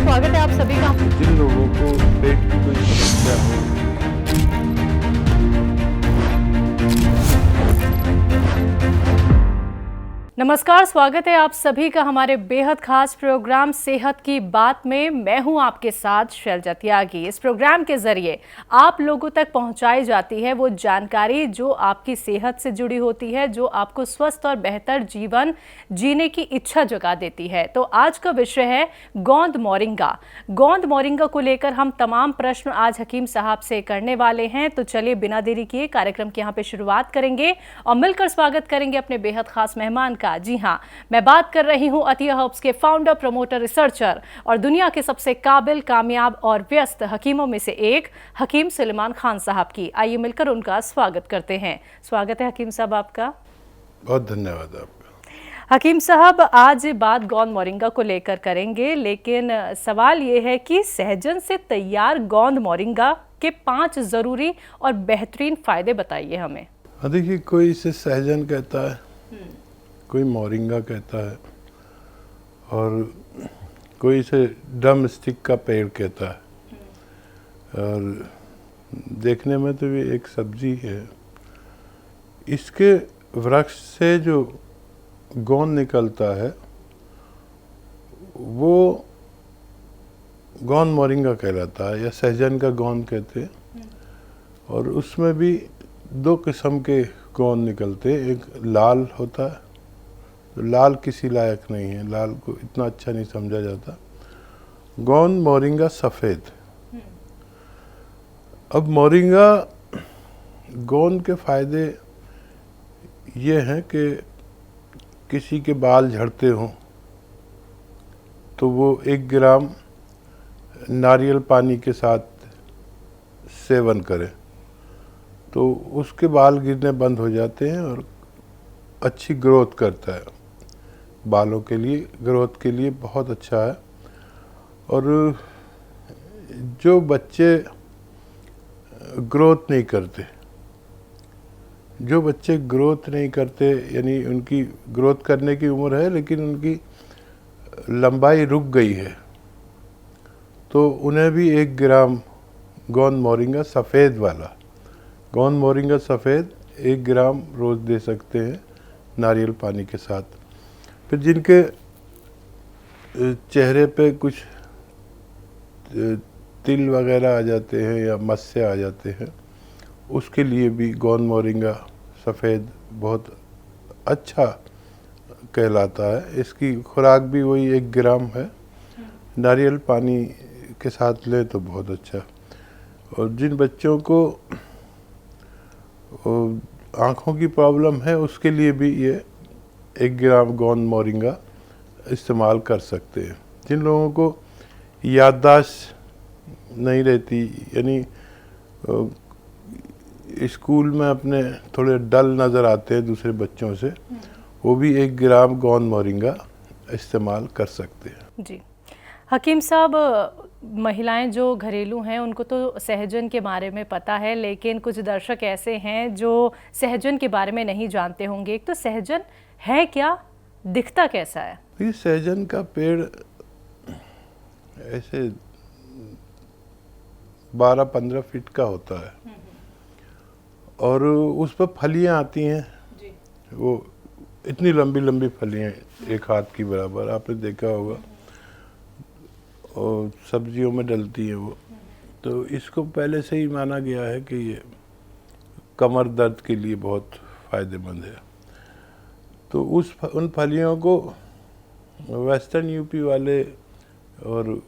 स्वागत है आप सभी का। जिन लोगों को पेट की कोई समस्या हो, नमस्कार, स्वागत है आप सभी का हमारे बेहद खास प्रोग्राम सेहत की बात में। मैं हूं आपके साथ शैलजा त्यागी। इस प्रोग्राम के जरिए आप लोगों तक पहुंचाई जाती है वो जानकारी जो आपकी सेहत से जुड़ी होती है, जो आपको स्वस्थ और बेहतर जीवन जीने की इच्छा जगा देती है। तो आज का विषय है गोंद मोरिंगा। गोंद मोरिंगा को लेकर हम तमाम प्रश्न आज हकीम साहब से करने वाले हैं। तो चलिए बिना देरी किए कार्यक्रम की यहाँ पे शुरुआत करेंगे और मिलकर स्वागत करेंगे अपने बेहद खास मेहमान का। जी हाँ, मैं बात कर रही हूं अतिया हर्ब्स के फाउंडर, प्रमोटर, रिसर्चर और दुनिया के सबसे काबिल, कामयाब और व्यस्त हकीमों में से एक हकीम सुलेमान खान साहब की। आइए मिलकर उनका स्वागत करते हैं। स्वागत है हकीम साहब आपका। बहुत धन्यवाद आपका। हकीम साहब, आज बात गोंद मोरिंगा को लेकर करेंगे, लेकिन सवाल ये है कि सहजन से तैयार गोंद मोरिंगा के 5 जरूरी और बेहतरीन फायदे बताइए हमें। देखिए, कोई इसे सहजन कहता है, कोई मोरिंगा कहता है और कोई इसे ड्रम स्टिक का पेड़ कहता है। और देखने में तो ये एक सब्जी है। इसके वृक्ष से जो गोंद निकलता है वो गोंद मोरिंगा कहलाता है, या सहजन का गोंद कहते हैं। और उसमें भी 2 किस्म के गोंद निकलते हैं। एक लाल होता है, तो लाल किसी लायक नहीं है, लाल को इतना अच्छा नहीं समझा जाता। गोंद मोरिंगा सफ़ेद। अब मोरिंगा गोंद के फायदे ये हैं कि किसी के बाल झड़ते हों तो वो 1 ग्राम नारियल पानी के साथ सेवन करे तो उसके बाल गिरने बंद हो जाते हैं और अच्छी ग्रोथ करता है। बालों के लिए, ग्रोथ के लिए बहुत अच्छा है। और जो बच्चे ग्रोथ नहीं करते, यानी उनकी ग्रोथ करने की उम्र है लेकिन उनकी लंबाई रुक गई है, तो उन्हें भी 1 ग्राम गोंद मोरिंगा सफ़ेद वाला, गोंद मोरिंगा सफ़ेद 1 ग्राम रोज़ दे सकते हैं नारियल पानी के साथ। फिर जिनके चेहरे पे कुछ तिल वगैरह आ जाते हैं या मस्से आ जाते हैं, उसके लिए भी गोंद मोरिंगा सफ़ेद बहुत अच्छा कहलाता है। इसकी खुराक भी वही 1 ग्राम है, नारियल पानी के साथ लें तो बहुत अच्छा। और जिन बच्चों को आँखों की प्रॉब्लम है उसके लिए भी ये 1 ग्राम गोंद मोरिंगा इस्तेमाल कर सकते हैं। जिन लोगों को याददाश्त नहीं रहती, यानी स्कूल में अपने थोड़े डल नज़र आते हैं दूसरे बच्चों से, वो भी 1 ग्राम गोंद मोरिंगा इस्तेमाल कर सकते हैं। जी हकीम साहब, महिलाएं जो घरेलू हैं उनको तो सहजन के बारे में पता है, लेकिन कुछ दर्शक ऐसे हैं जो सहजन के बारे में नहीं जानते होंगे। एक तो सहजन है क्या, दिखता कैसा है? ये सहजन का पेड़ ऐसे 12-15 फीट का होता है और उस पर फलियां आती हैं। वो इतनी लंबी लंबी फलियां, 1 हाथ की बराबर, आपने देखा होगा, और सब्जियों में डलती है वो। तो इसको पहले से ही माना गया है कि ये कमर दर्द के लिए बहुत फ़ायदेमंद है। तो उन फलियों को वेस्टर्न यूपी वाले और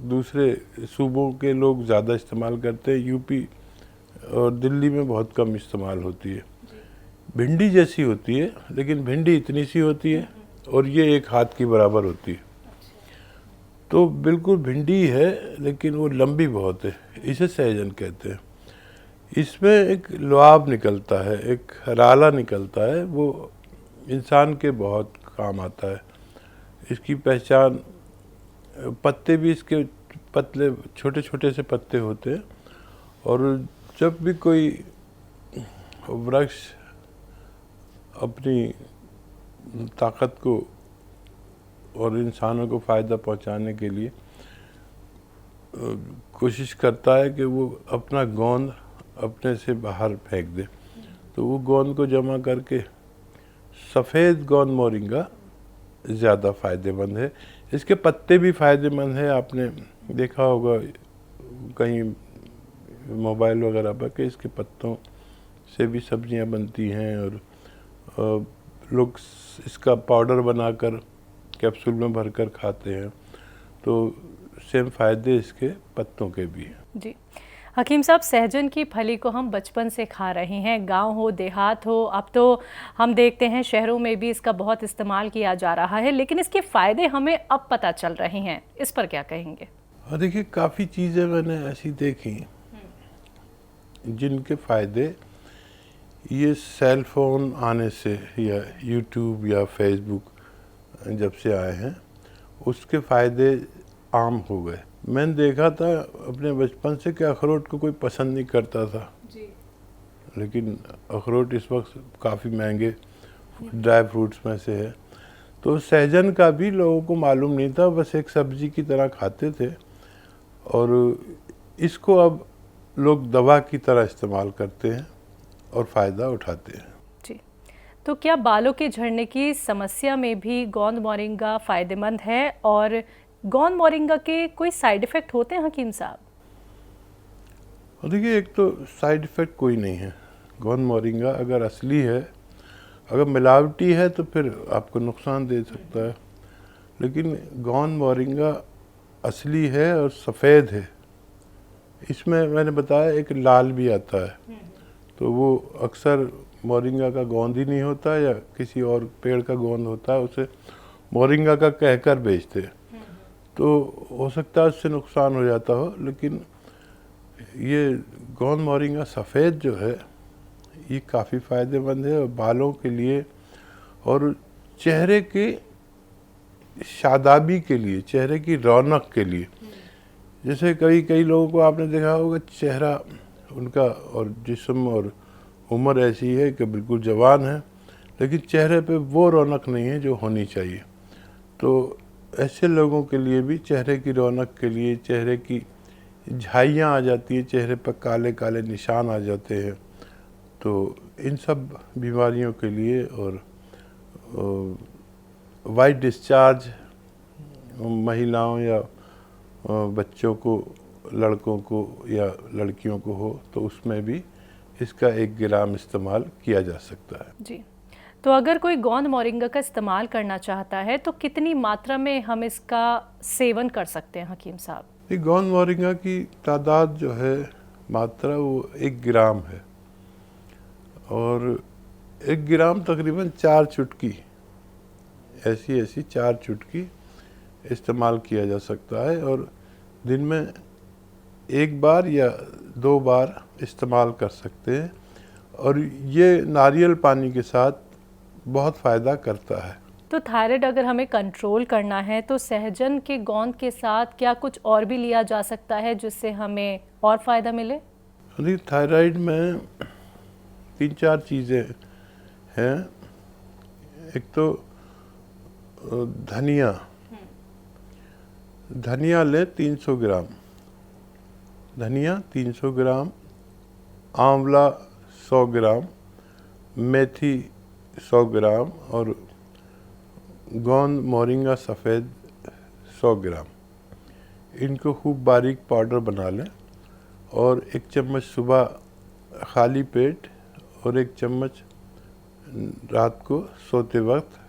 दूसरे सूबों के लोग ज़्यादा इस्तेमाल करते हैं। यूपी और दिल्ली में बहुत कम इस्तेमाल होती है। भिंडी जैसी होती है, लेकिन भिंडी इतनी सी होती है और ये 1 हाथ की बराबर होती है। तो बिल्कुल भिंडी है लेकिन वो लंबी बहुत है, इसे सहजन कहते हैं। इसमें एक लुआब निकलता है, एक राला निकलता है, वो इंसान के बहुत काम आता है। इसकी पहचान, पत्ते भी इसके पतले छोटे छोटे से पत्ते होते हैं। और जब भी कोई वृक्ष अपनी ताकत को और इंसानों को फ़ायदा पहुंचाने के लिए कोशिश करता है कि वो अपना गोंद अपने से बाहर फेंक दे। तो वो गोंद को जमा करके सफ़ेद गोंद मोरिंगा ज़्यादा फ़ायदेमंद है। इसके पत्ते भी फ़ायदेमंद है। आपने देखा होगा कहीं मोबाइल वगैरह पर कि इसके पत्तों से भी सब्जियां बनती हैं, और लोग इसका पाउडर बनाकर कैप्सूल में भरकर खाते हैं। तो सेम फ़ायदे इसके पत्तों के भी हैं। जी हकीम साहब, सहजन की फली को हम बचपन से खा रहे हैं, गांव हो देहात हो, अब तो हम देखते हैं शहरों में भी इसका बहुत इस्तेमाल किया जा रहा है, लेकिन इसके फ़ायदे हमें अब पता चल रहे हैं, इस पर क्या कहेंगे? और देखिए, काफ़ी चीज़ें मैंने ऐसी देखी जिनके फ़ायदे ये सेल फ़ोन आने से या यूट्यूब या फेसबुक जब से आए हैं उसके फ़ायदे आम हो गए। मैंने देखा था अपने बचपन से कि अखरोट को कोई पसंद नहीं करता था जी। लेकिन अखरोट इस वक्त काफ़ी महंगे ड्राई फ्रूट्स में से है। तो सहजन का भी लोगों को मालूम नहीं था, बस एक सब्जी की तरह खाते थे, और इसको अब लोग दवा की तरह इस्तेमाल करते हैं और फ़ायदा उठाते हैं। जी, तो क्या बालों के झड़ने की समस्या में भी गोंद मोरिंगा फ़ायदेमंद है, और गोंद मोरिंगा के कोई साइड इफ़ेक्ट होते हैं हकीम साहब? और देखिए, एक तो साइड इफ़ेक्ट कोई नहीं है। गोंद मोरिंगा अगर असली है, अगर मिलावटी है तो फिर आपको नुकसान दे सकता है, लेकिन गोंद मोरिंगा असली है और सफ़ेद है। इसमें मैंने बताया एक लाल भी आता है, तो वो अक्सर मोरिंगा का गोंद ही नहीं होता या किसी और पेड़ का गोंद होता है, उसे मोरिंगा का कहकर बेचते हैं। तो हो सकता है उससे नुकसान हो जाता हो, लेकिन ये गोंद मोरिंगा सफ़ेद जो है ये काफ़ी फ़ायदेमंद है, और बालों के लिए और चेहरे के शादाबी के लिए, चेहरे की रौनक के लिए। जैसे कई लोगों को आपने देखा होगा चेहरा उनका और जिस्म और उम्र ऐसी है कि बिल्कुल जवान है, लेकिन चेहरे पे वो रौनक नहीं है जो होनी चाहिए। तो ऐसे लोगों के लिए भी चेहरे की रौनक के लिए, चेहरे की झाइयाँ आ जाती हैं, चेहरे पर काले काले निशान आ जाते हैं, तो इन सब बीमारियों के लिए, और वाइट डिस्चार्ज महिलाओं या बच्चों को, लड़कों को या लड़कियों को हो तो उसमें भी इसका 1 ग्राम इस्तेमाल किया जा सकता है। जी, तो अगर कोई गोंद मोरिंगा का इस्तेमाल करना चाहता है तो कितनी मात्रा में हम इसका सेवन कर सकते हैं हकीम साहब? ये गोंद मोरिंगा की तादाद जो है, मात्रा, वो 1 ग्राम है, और 1 ग्राम तकरीबन 4 चुटकी, ऐसी 4 चुटकी इस्तेमाल किया जा सकता है, और दिन में 1 बार या 2 बार इस्तेमाल कर सकते हैं, और ये नारियल पानी के साथ बहुत फ़ायदा करता है। तो थायराइड अगर हमें कंट्रोल करना है तो सहजन के गोंद के साथ क्या कुछ और भी लिया जा सकता है जिससे हमें और फ़ायदा मिले? थायराइड में 3-4 चीज़ें हैं। एक तो धनिया ले 300 ग्राम, धनिया 300 ग्राम, आंवला 100 ग्राम, मेथी 100 ग्राम, और गोंद मोरिंगा सफ़ेद 100 ग्राम। इनको खूब बारीक पाउडर बना लें, और 1 चम्मच सुबह खाली पेट और 1 चम्मच रात को सोते वक्त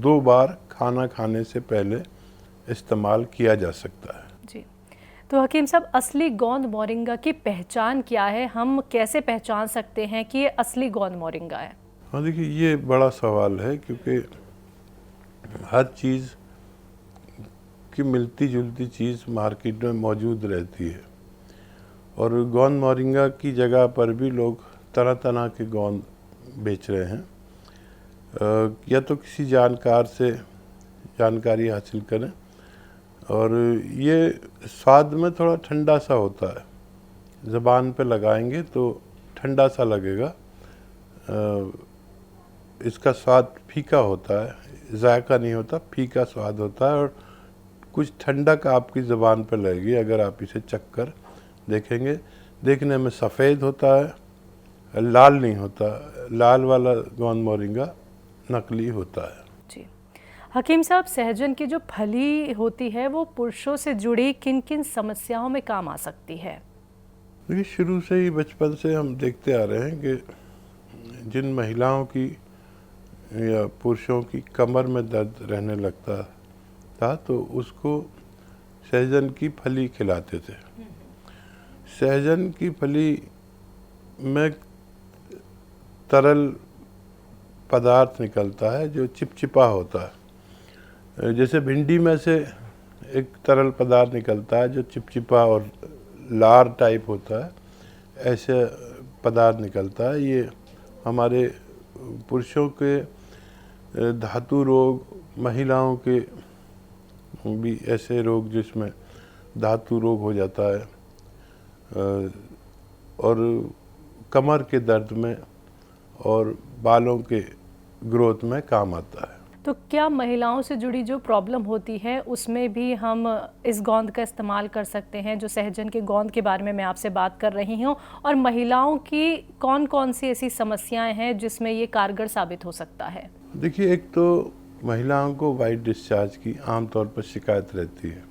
2 बार खाना खाने से पहले इस्तेमाल किया जा सकता है। जी, तो हकीम साहब, असली गोंद मोरिंगा की पहचान क्या है? हम कैसे पहचान सकते हैं कि ये असली गोंद मोरिंगा है? हाँ, देखिए, ये बड़ा सवाल है, क्योंकि हर चीज़ की मिलती जुलती चीज़ मार्केट में मौजूद रहती है, और गोंद मोरिंगा की जगह पर भी लोग तरह तरह के गोंद बेच रहे हैं। या तो किसी जानकार से जानकारी हासिल करें, और ये स्वाद में थोड़ा ठंडा सा होता है, ज़बान पे लगाएंगे तो ठंडा सा लगेगा, इसका स्वाद फीका होता है, जायका नहीं होता, फीका स्वाद होता है और कुछ ठंडक आपकी ज़बान पर लगेगी अगर आप इसे चखकर देखेंगे। देखने में सफ़ेद होता है, लाल नहीं होता। लाल वाला गोंद मोरिंगा नकली होता है। जी हकीम साहब, सहजन की जो फली होती है वो पुरुषों से जुड़ी किन किन समस्याओं में काम आ सकती है? देखिए, शुरू से ही बचपन से हम देखते आ रहे हैं कि जिन महिलाओं की या पुरुषों की कमर में दर्द रहने लगता था तो उसको सहजन की फली खिलाते थे। सहजन की फली में तरल पदार्थ निकलता है जो चिपचिपा होता है। जैसे भिंडी में से एक तरल पदार्थ निकलता है जो चिपचिपा और लार टाइप होता है, ऐसे पदार्थ निकलता है। ये हमारे पुरुषों के धातु रोग, महिलाओं के भी ऐसे रोग जिसमें धातु रोग हो जाता है और कमर के दर्द में और बालों के ग्रोथ में काम आता है। तो क्या महिलाओं से जुड़ी जो प्रॉब्लम होती है उसमें भी हम इस गोंद का इस्तेमाल कर सकते हैं? जो सहजन के गोंद के बारे में मैं आपसे बात कर रही हूँ, और महिलाओं की कौन कौन सी ऐसी समस्याएं हैं जिसमें ये कारगर साबित हो सकता है? देखिए, एक तो महिलाओं को वाइट डिस्चार्ज की आमतौर पर शिकायत रहती है,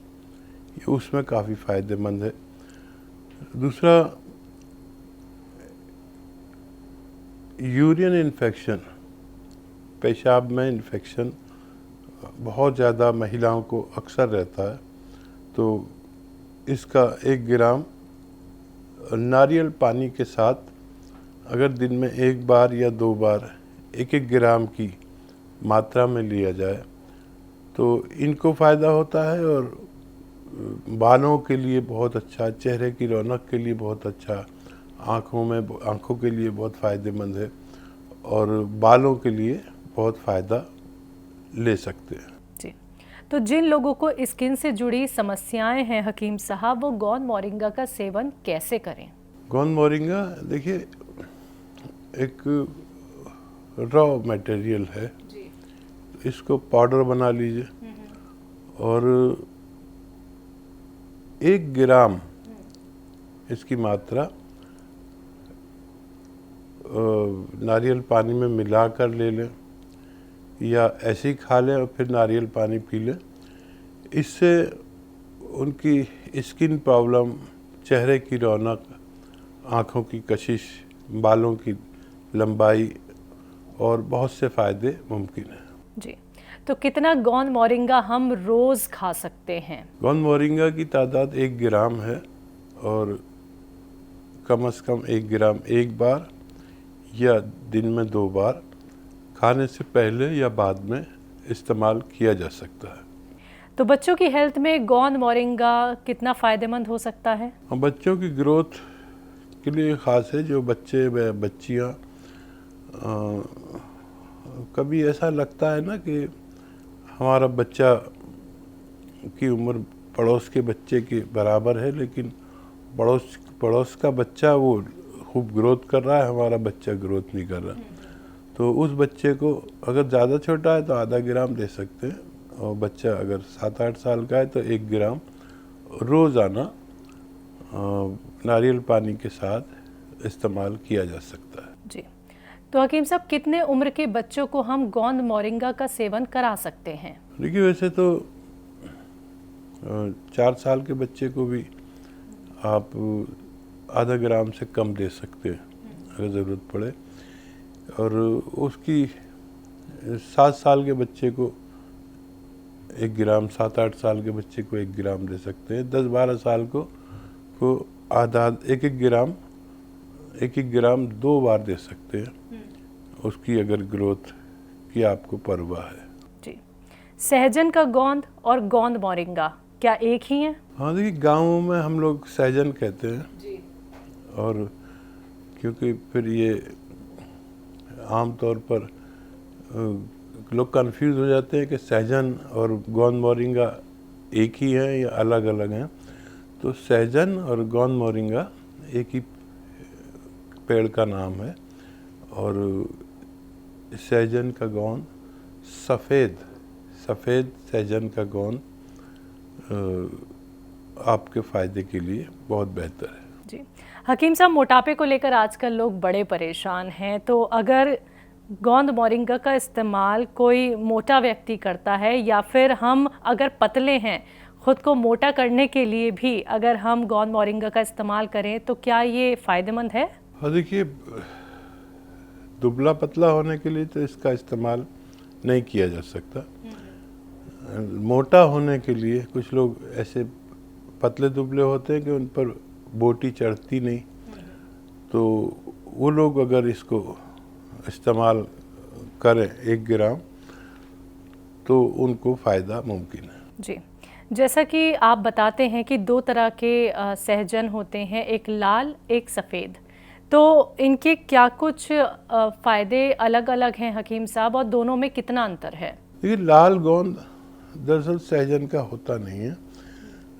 ये उसमें काफ़ी फ़ायदेमंद है। दूसरा, यूरिन इन्फेक्शन, पेशाब में इन्फेक्शन बहुत ज़्यादा महिलाओं को अक्सर रहता है, तो इसका 1 ग्राम नारियल पानी के साथ अगर दिन में 1 बार या 2 बार 1-1 ग्राम की मात्रा में लिया जाए तो इनको फ़ायदा होता है और बालों के लिए बहुत अच्छा, चेहरे की रौनक के लिए बहुत अच्छा, आँखों के लिए बहुत फ़ायदेमंद है और बालों के लिए बहुत फ़ायदा ले सकते हैं। जी, तो जिन लोगों को स्किन से जुड़ी समस्याएं हैं हकीम साहब, वो गोंद मोरिंगा का सेवन कैसे करें? गोंद मोरिंगा देखिए एक रॉ मटेरियल है, इसको पाउडर बना लीजिए और 1 ग्राम इसकी मात्रा नारियल पानी में मिलाकर ले लें या ऐसे ही खा लें और फिर नारियल पानी पी लें। इससे उनकी स्किन प्रॉब्लम, चेहरे की रौनक, आँखों की कशिश, बालों की लंबाई और बहुत से फ़ायदे मुमकिन हैं। जी, तो कितना गोंद मोरिंगा हम रोज़ खा सकते हैं? गोंद मोरिंगा की तादाद 1 ग्राम है और कम से कम 1 ग्राम 1 बार या दिन में 2 बार खाने से पहले या बाद में इस्तेमाल किया जा सकता है। तो बच्चों की हेल्थ में गोंद मोरिंगा कितना फ़ायदेमंद हो सकता है? बच्चों की ग्रोथ के लिए ख़ास है। जो बच्चे व बच्चियाँ कभी ऐसा लगता है ना कि हमारा बच्चा की उम्र पड़ोस के बच्चे के बराबर है, लेकिन पड़ोस का बच्चा वो खूब ग्रोथ कर रहा है, हमारा बच्चा ग्रोथ नहीं कर रहा। तो उस बच्चे को अगर ज़्यादा छोटा है तो आधा ग्राम दे सकते हैं, और बच्चा अगर 7-8 साल का है तो 1 ग्राम रोज़ाना नारियल पानी के साथ इस्तेमाल किया जा सकता है। जी, तो हकीम साहब, कितने उम्र के बच्चों को हम गोंद मोरिंगा का सेवन करा सकते हैं? देखिए, वैसे तो 4 साल के बच्चे को भी आप आधा ग्राम से कम दे सकते हैं अगर ज़रूरत पड़े, और उसकी 7 साल के बच्चे को 1 ग्राम, 7-8 साल के बच्चे को 1 ग्राम दे सकते हैं। 10-12 साल को आधा 1-1 ग्राम 2 बार दे सकते हैं, उसकी अगर ग्रोथ की आपको परवाह है। जी, सहजन का गोंद और गोंद मोरिंगा क्या एक ही हैं? हाँ, देखिए, गाँवों में हम लोग सहजन कहते हैं जी। और क्योंकि फिर ये आम तौर पर लोग कंफ्यूज हो जाते हैं कि सहजन और गोंद मोरिंगा एक ही है या अलग अलग हैं। तो सहजन और गोंद मोरिंगा एक ही पेड़ का नाम है, और सहजन का गोंद सफ़ेद सफ़ेद सहजन का गोंद आपके फ़ायदे के लिए बहुत बेहतर है। जी हकीम साहब, मोटापे को लेकर आजकल लोग बड़े परेशान हैं, तो अगर गोंद मोरिंगा का इस्तेमाल कोई मोटा व्यक्ति करता है या फिर हम अगर पतले हैं, खुद को मोटा करने के लिए भी अगर हम गोंद मोरिंगा का इस्तेमाल करें तो क्या ये फ़ायदेमंद है? हाँ, देखिए, दुबला पतला होने के लिए तो इसका इस्तेमाल नहीं किया जा सकता। मोटा होने के लिए कुछ लोग ऐसे पतले दुबले होते हैं कि उन पर बोटी चढ़ती नहीं, तो वो लोग अगर इसको इस्तेमाल करें 1 ग्राम तो उनको फ़ायदा मुमकिन है। जी, जैसा कि आप बताते हैं कि 2 तरह के सहजन होते हैं, एक लाल एक सफ़ेद, तो इनके क्या कुछ फ़ायदे अलग अलग हैं हकीम साहब, और दोनों में कितना अंतर है? देखिए, लाल गोंद दरअसल सहजन का होता नहीं है,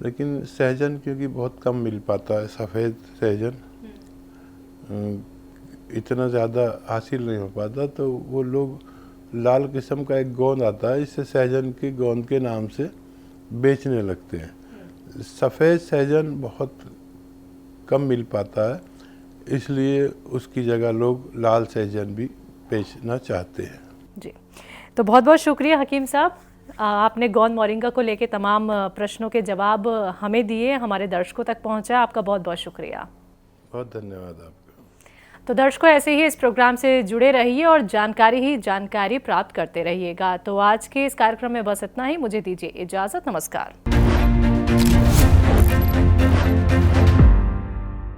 लेकिन सहजन क्योंकि बहुत कम मिल पाता है, सफ़ेद सहजन इतना ज़्यादा हासिल नहीं हो पाता, तो वो लोग लाल किस्म का एक गोंद आता है, इससे सहजन के गोंद के नाम से बेचने लगते हैं। सफ़ेद सहजन बहुत कम मिल पाता है, इसलिए उसकी जगह लोग लाल सहजन भी बेचना चाहते हैं। जी, तो बहुत बहुत शुक्रिया हकीम साहब, आपने गोंद मोरिंगा को लेके तमाम प्रश्नों के जवाब हमें दिए, हमारे दर्शकों तक पहुंचा। आपका बहुत बहुत शुक्रिया। बहुत धन्यवाद आपका। तो दर्शकों, ऐसे ही इस प्रोग्राम से जुड़े रहिए और जानकारी प्राप्त करते रहिएगा। तो आज के इस कार्यक्रम में बस इतना ही, मुझे दीजिए इजाज़त, नमस्कार।